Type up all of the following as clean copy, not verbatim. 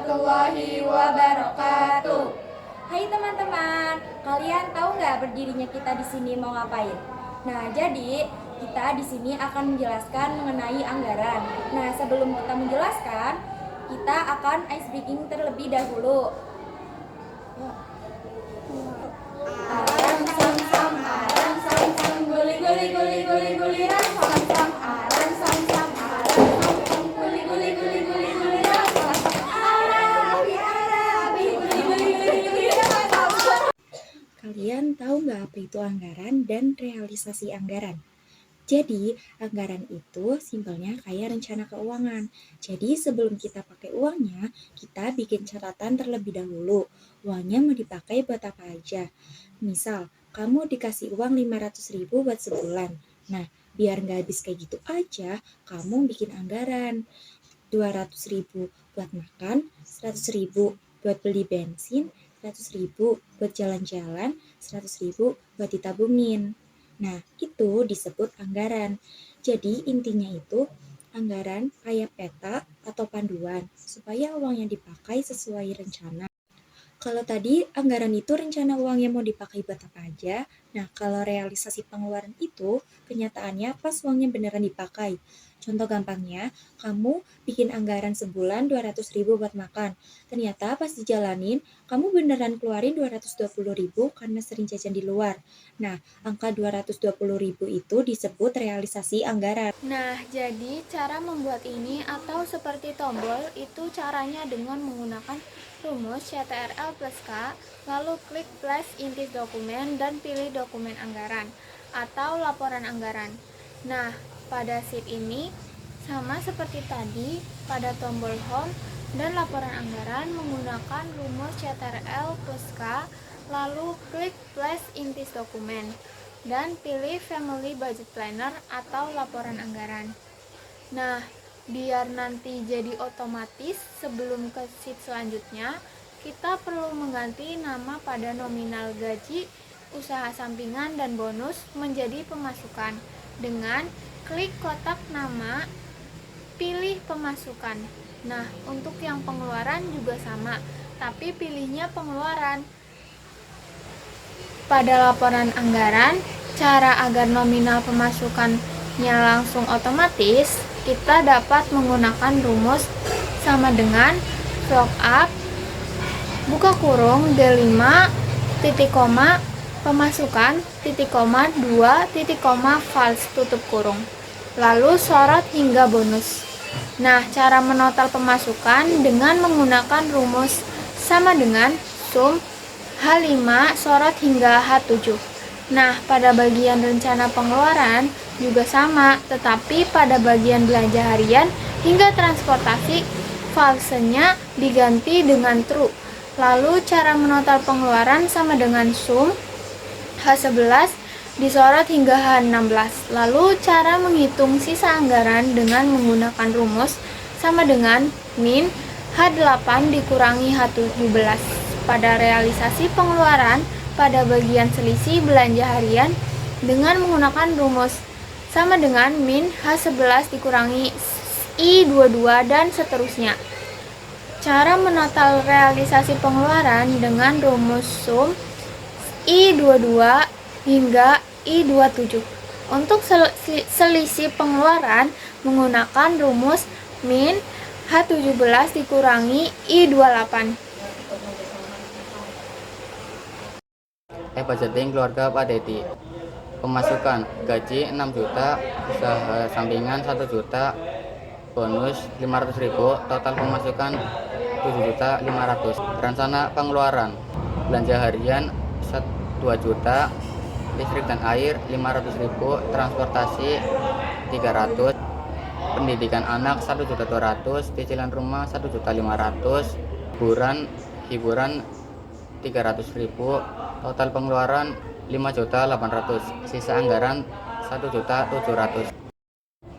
warahmatullahi wabarakatuh. Hai teman-teman, kalian tahu nggak berdirinya kita di sini mau ngapain? Nah, jadi kita di sini akan menjelaskan mengenai anggaran. Nah, sebelum kita menjelaskan, kita akan ice breaking terlebih dahulu. Aram sam sam, aram sam sam, guli guli guli guli guli ram sam sam, aram sam sam, aram sam sam, guli guli guli guli guli ram sam sam, Arabi Arabi guli guli guli guli ram sam sam. Kalian tahu nggak apa itu anggaran dan realisasi anggaran? Jadi, anggaran itu simpelnya kayak rencana keuangan. Jadi, sebelum kita pakai uangnya, kita bikin catatan terlebih dahulu. Uangnya mau dipakai buat apa aja. Misal, kamu dikasih uang 500.000 buat sebulan. Nah, biar nggak habis kayak gitu aja, kamu bikin anggaran. 200.000 buat makan, 100.000 buat beli bensin, 100.000 buat jalan-jalan, 100.000 buat ditabungin. Nah, itu disebut anggaran. Jadi, intinya itu anggaran kayak peta atau panduan supaya uang yang dipakai sesuai rencana. Kalau tadi anggaran itu rencana uang yang mau dipakai buat apa aja. Nah, kalau realisasi pengeluaran itu kenyataannya pas uangnya beneran dipakai. Contoh gampangnya, kamu bikin anggaran sebulan 200.000 buat makan. Ternyata pas dijalanin, kamu beneran keluarin 220.000 karena sering jajan di luar. Nah, angka 220.000 itu disebut realisasi anggaran. Nah, jadi cara membuat ini atau seperti tombol itu caranya dengan menggunakan rumus CTRL plus K, lalu klik plus intis dokumen dan pilih dokumen anggaran atau laporan anggaran. Nah, pada sheet ini sama seperti tadi pada tombol home dan laporan anggaran menggunakan rumus CTRL plus K, lalu klik plus intis dokumen dan pilih Family Budget Planner atau laporan anggaran. Nah, biar nanti jadi otomatis sebelum ke sheet selanjutnya, kita perlu mengganti nama pada nominal gaji, usaha sampingan, dan bonus menjadi pemasukan dengan klik kotak nama, pilih pemasukan. Nah, untuk yang pengeluaran juga sama, tapi pilihnya pengeluaran. Pada laporan anggaran, cara agar nominal pemasukannya langsung otomatis, kita dapat menggunakan rumus sama dengan float up, buka kurung, D5, titik koma, pemasukan, titik koma, 2, titik koma, false, tutup kurung. Lalu sorot hingga bonus. Nah, cara menotal pemasukan dengan menggunakan rumus sama dengan sum H5 sorot hingga H7. Nah, pada bagian rencana pengeluaran juga sama, tetapi pada bagian belanja harian hingga transportasi falsenya diganti dengan true. Lalu cara menotal pengeluaran sama dengan sum H11 disorot hingga H16. Lalu cara menghitung sisa anggaran dengan menggunakan rumus sama dengan min H8 dikurangi H17. Pada realisasi pengeluaran pada bagian selisih belanja harian dengan menggunakan rumus sama dengan min H11 dikurangi I22 dan seterusnya. Cara menotal realisasi pengeluaran dengan rumus sum I22 hingga I27. Untuk selisih pengeluaran menggunakan rumus min H17 dikurangi I28. Budgeting keluarga Pak Dedi. Pemasukan gaji 6 juta, usaha sampingan 1 juta, bonus 500.000, total pemasukan 7.500.000. Rencana pengeluaran belanja harian 2 juta, listrik dan air 500.000, transportasi 300, pendidikan anak 1.200.000, cicilan rumah 1.500.000, hiburan 300.000, total pengeluaran 5.800.000, sisa anggaran 1.700.000.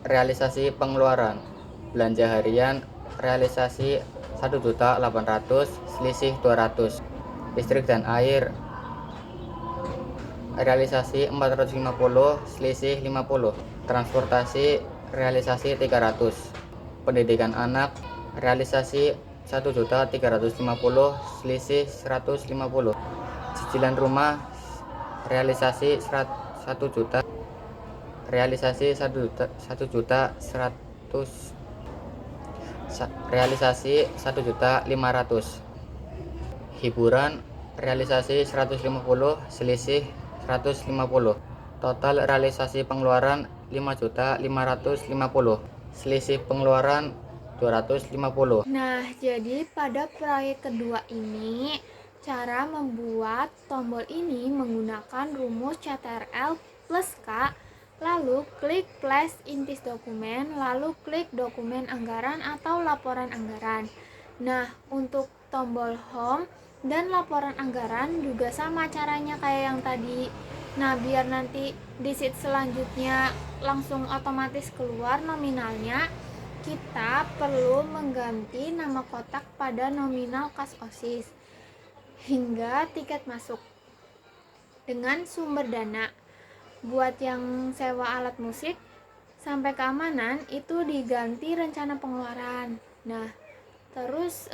Realisasi pengeluaran belanja harian realisasi 1.800.000, selisih 200, listrik dan air realisasi 450, selisih 50, transportasi realisasi 300, pendidikan anak realisasi 1.350.000, selisih 150. Cicilan rumah realisasi 1 juta, realisasi 1.100.000, realisasi 1.500.000. Hiburan realisasi 150, selisih 150. Total realisasi pengeluaran 5.550, selisih pengeluaran 250. Nah, jadi pada proyek kedua ini, cara membuat tombol ini menggunakan rumus CTRL plus K, lalu klik Place Intis Dokumen, lalu klik Dokumen Anggaran atau Laporan Anggaran. Nah, untuk tombol Home dan Laporan Anggaran juga sama caranya kayak yang tadi. Nah, biar nanti di sheet selanjutnya langsung otomatis keluar nominalnya, kita perlu mengganti nama kotak pada nominal kas OSIS hingga tiket masuk dengan sumber dana. Buat yang sewa alat musik sampai keamanan itu diganti rencana pengeluaran. Nah, terus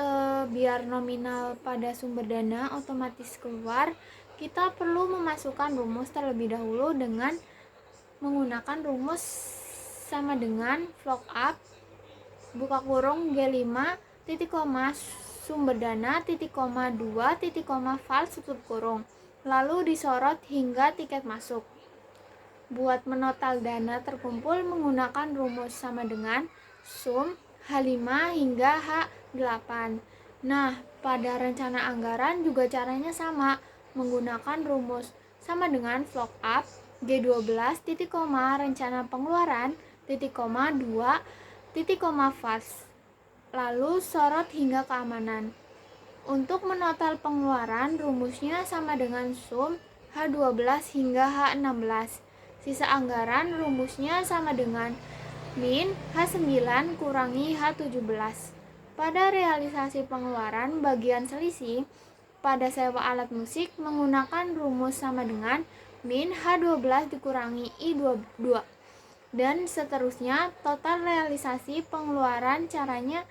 biar nominal pada sumber dana otomatis keluar, kita perlu memasukkan rumus terlebih dahulu dengan menggunakan rumus sama dengan lookup buka kurung G5 titik koma sumber dana titik koma 2 titik koma file tutup kurung, lalu disorot hingga tiket masuk. Buat menotal dana terkumpul menggunakan rumus sama dengan sum H5 hingga H8. Nah, pada rencana anggaran juga caranya sama, menggunakan rumus sama dengan lookup G12 titik koma rencana pengeluaran titik koma 2 titik koma fast, lalu sorot hingga keamanan. Untuk menotal pengeluaran rumusnya sama dengan sum H12 hingga H16. Sisa anggaran rumusnya sama dengan min H9 kurangi H17. Pada realisasi pengeluaran bagian selisih pada sewa alat musik menggunakan rumus sama dengan min H12 dikurangi I22. Dan seterusnya. Total realisasi pengeluaran caranya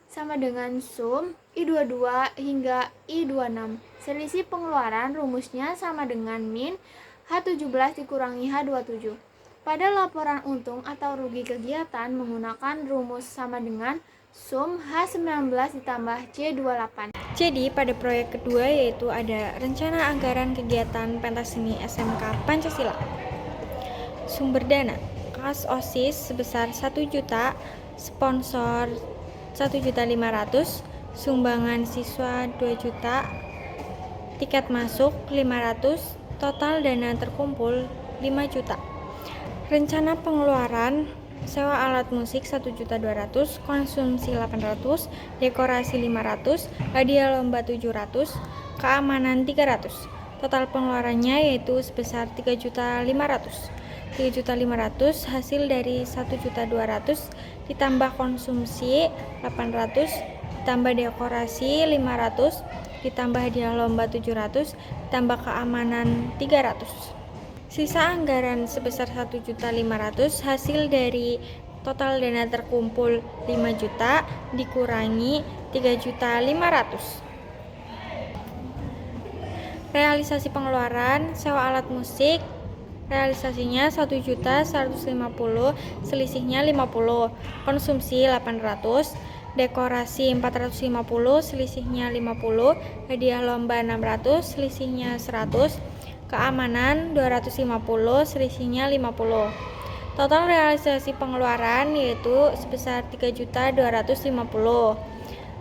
sama dengan sum I22 hingga I26. Selisih pengeluaran rumusnya sama dengan min H17 dikurangi H27. Pada laporan untung atau rugi kegiatan menggunakan rumus sama dengan sum H19 ditambah J28. Jadi pada proyek kedua yaitu ada rencana anggaran kegiatan pentas seni SMK Pancasila. Sumber dana kas OSIS sebesar 1 juta, sponsor 1.500.000, sumbangan siswa 2 juta, tiket masuk 500, total dana terkumpul 5 juta. Rencana pengeluaran sewa alat musik 1.200.000, konsumsi 800, dekorasi 500, hadiah lomba 700, keamanan 300. Total pengeluarannya yaitu sebesar 3.500.000. 3.500.000 hasil dari 1.200.000 ditambah konsumsi 800, ditambah dekorasi 500, ditambah hadiah lomba 700, ditambah keamanan 300. Sisa anggaran sebesar 1.500.000 hasil dari total dana terkumpul 5 juta dikurangi 3.500.000. Realisasi pengeluaran sewa alat musik realisasinya 1.150.000, selisihnya 50. Konsumsi 800, dekorasi 450, selisihnya 50, hadiah lomba 600, selisihnya 100, keamanan 250, selisihnya 50. Total realisasi pengeluaran yaitu sebesar 3.250.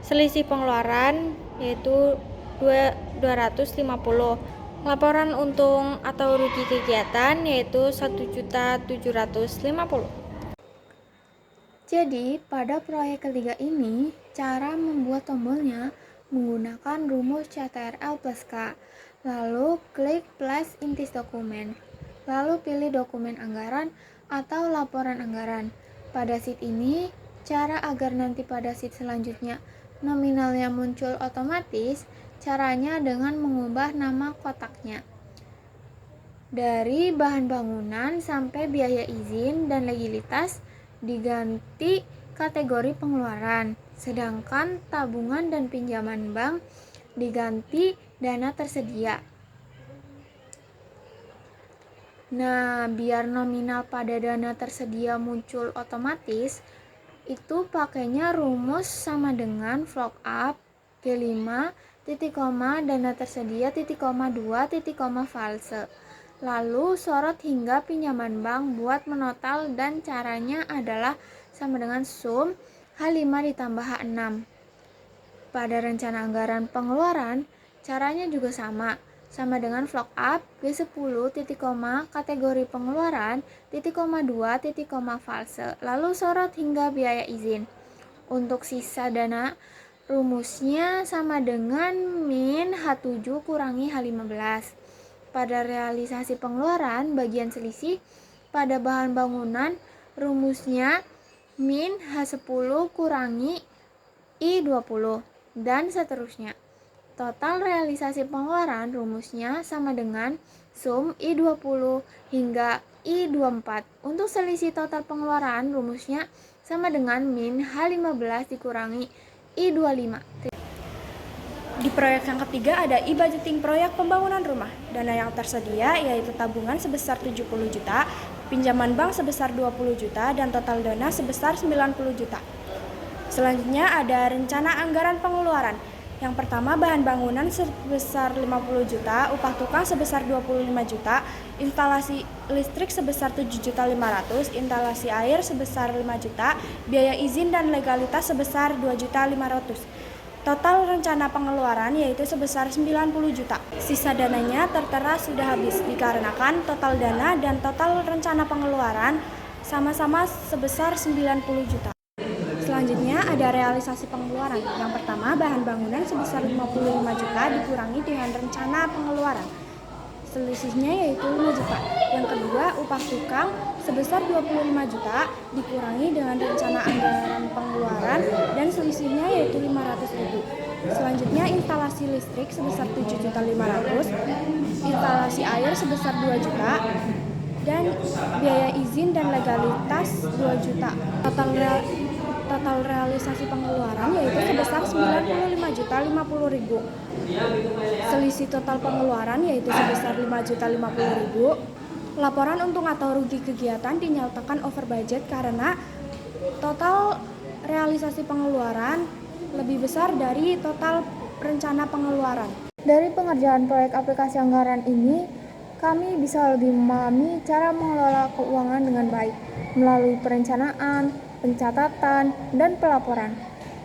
Selisih pengeluaran yaitu 250. Laporan untung atau rugi kegiatan yaitu 1.750.000. Jadi, pada proyek ketiga ini, cara membuat tombolnya menggunakan rumus CTRL plus K, lalu klik Place Intis Dokumen, lalu pilih Dokumen Anggaran atau Laporan Anggaran. Pada sheet ini, cara agar nanti pada sheet selanjutnya nominalnya muncul otomatis, caranya dengan mengubah nama kotaknya. Dari bahan bangunan sampai biaya izin dan legalitas diganti kategori pengeluaran, sedangkan tabungan dan pinjaman bank diganti dana tersedia. Nah, biar nominal pada dana tersedia muncul otomatis, itu pakainya rumus sama dengan vlog up G5 titik koma dana tersedia titik koma 2 titik koma false. Lalu sorot hingga pinjaman bank buat menotal, dan caranya adalah sama dengan sum H5 ditambah H6. Pada rencana anggaran pengeluaran, caranya juga sama dengan vlog up G10 titik koma kategori pengeluaran titik koma 2 titik koma false, lalu sorot hingga biaya izin. Untuk sisa dana, rumusnya sama dengan min H7 kurangi H15. Pada realisasi pengeluaran bagian selisih, pada bahan bangunan rumusnya min H10 kurangi I20 dan seterusnya. Total realisasi pengeluaran rumusnya sama dengan sum I20 hingga I24. Untuk selisih total pengeluaran rumusnya sama dengan min H15 dikurangi I25. Di proyek yang ketiga ada e-budgeting proyek pembangunan rumah. Dana yang tersedia yaitu tabungan sebesar 70 juta, pinjaman bank sebesar 20 juta, dan total dana sebesar 90 juta. Selanjutnya ada rencana anggaran pengeluaran. Yang pertama, bahan bangunan sebesar 50 juta, upah tukang sebesar 25 juta, instalasi listrik sebesar 7.500.000, instalasi air sebesar 5 juta, biaya izin dan legalitas sebesar 2.500.000. Total rencana pengeluaran yaitu sebesar 90 juta. Sisa dananya tertera sudah habis dikarenakan total dana dan total rencana pengeluaran sama-sama sebesar 90 juta. Selanjutnya ada realisasi pengeluaran. Yang pertama, bahan bangunan sebesar 55 juta dikurangi dengan rencana pengeluaran. Selisihnya yaitu 5 juta. Yang kedua, upah tukang sebesar 25 juta dikurangi dengan rencana anggaran pengeluaran dan selisihnya yaitu 500.000. Selanjutnya, instalasi listrik sebesar 7.500.000, instalasi air sebesar 2 juta, dan biaya izin dan legalitas 2 juta. Total realisasi pengeluaran yaitu sebesar 95.050.000. Selisih total pengeluaran yaitu sebesar 5.050.000. Laporan untung atau rugi kegiatan dinyatakan over budget karena total realisasi pengeluaran lebih besar dari total rencana pengeluaran. Dari pengerjaan proyek aplikasi anggaran ini, kami bisa lebih memahami cara mengelola keuangan dengan baik melalui perencanaan, pencatatan, dan pelaporan.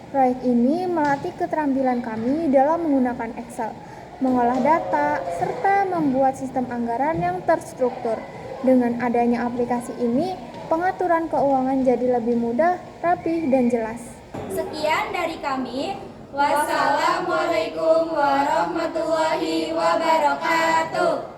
Proyek ini melatih keterampilan kami dalam menggunakan Excel, mengolah data, serta membuat sistem anggaran yang terstruktur. Dengan adanya aplikasi ini, pengaturan keuangan jadi lebih mudah, rapih, dan jelas. Sekian dari kami. Wassalamualaikum warahmatullahi wabarakatuh.